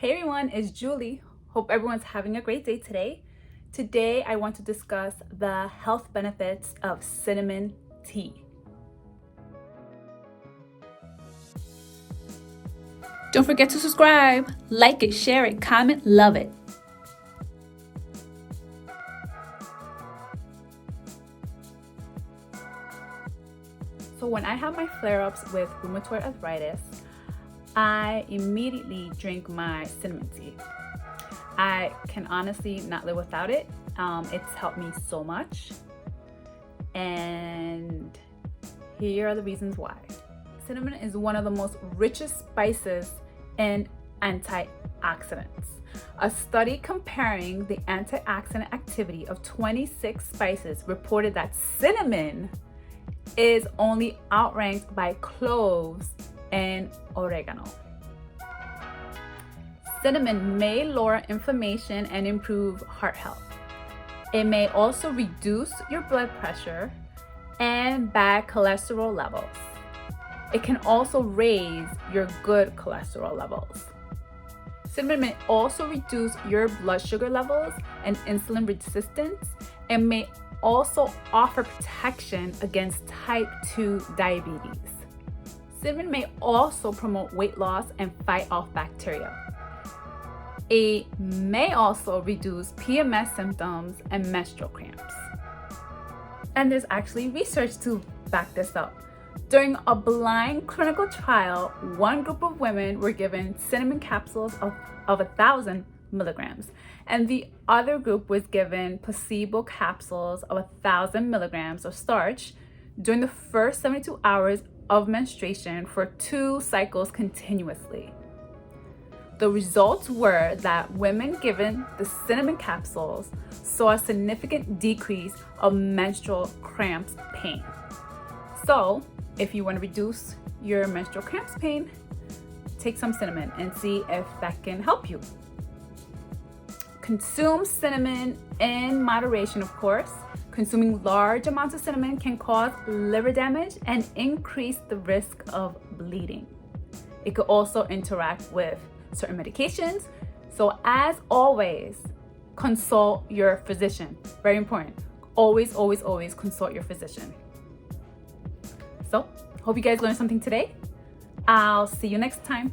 Hey everyone, it's Julie. Hope everyone's having a great day today. Today I want to discuss the health benefits of cinnamon tea. Don't forget to subscribe, like it, share it, comment, love it. So when I have my flare-ups with rheumatoid arthritis, I immediately drink my cinnamon tea. I can honestly not live without it. It's helped me so much. And here are the reasons why. Cinnamon is one of the most richest spices in antioxidants. A study comparing the antioxidant activity of 26 spices reported that cinnamon is only outranked by cloves and oregano. Cinnamon may lower inflammation and improve heart health. It may also reduce your blood pressure and bad cholesterol levels. It can also raise your good cholesterol levels. Cinnamon may also reduce your blood sugar levels and insulin resistance, and may also offer protection against type 2 diabetes. Cinnamon may also promote weight loss and fight off bacteria. It may also reduce PMS symptoms and menstrual cramps. And there's actually research to back this up. During a blind clinical trial, one group of women were given cinnamon capsules of 1,000 milligrams, and the other group was given placebo capsules of 1,000 milligrams of starch during the first 72 hours of menstruation for 2 cycles continuously. The results were that women given the cinnamon capsules saw a significant decrease of menstrual cramps pain. So, if you want to reduce your menstrual cramps pain, take some cinnamon and see if that can help you. Consume cinnamon in moderation, of course. Consuming large amounts of cinnamon can cause liver damage and increase the risk of bleeding. It could also interact with certain medications. So as always, consult your physician. Very important. Always, always, always consult your physician. So, hope you guys learned something today. I'll see you next time.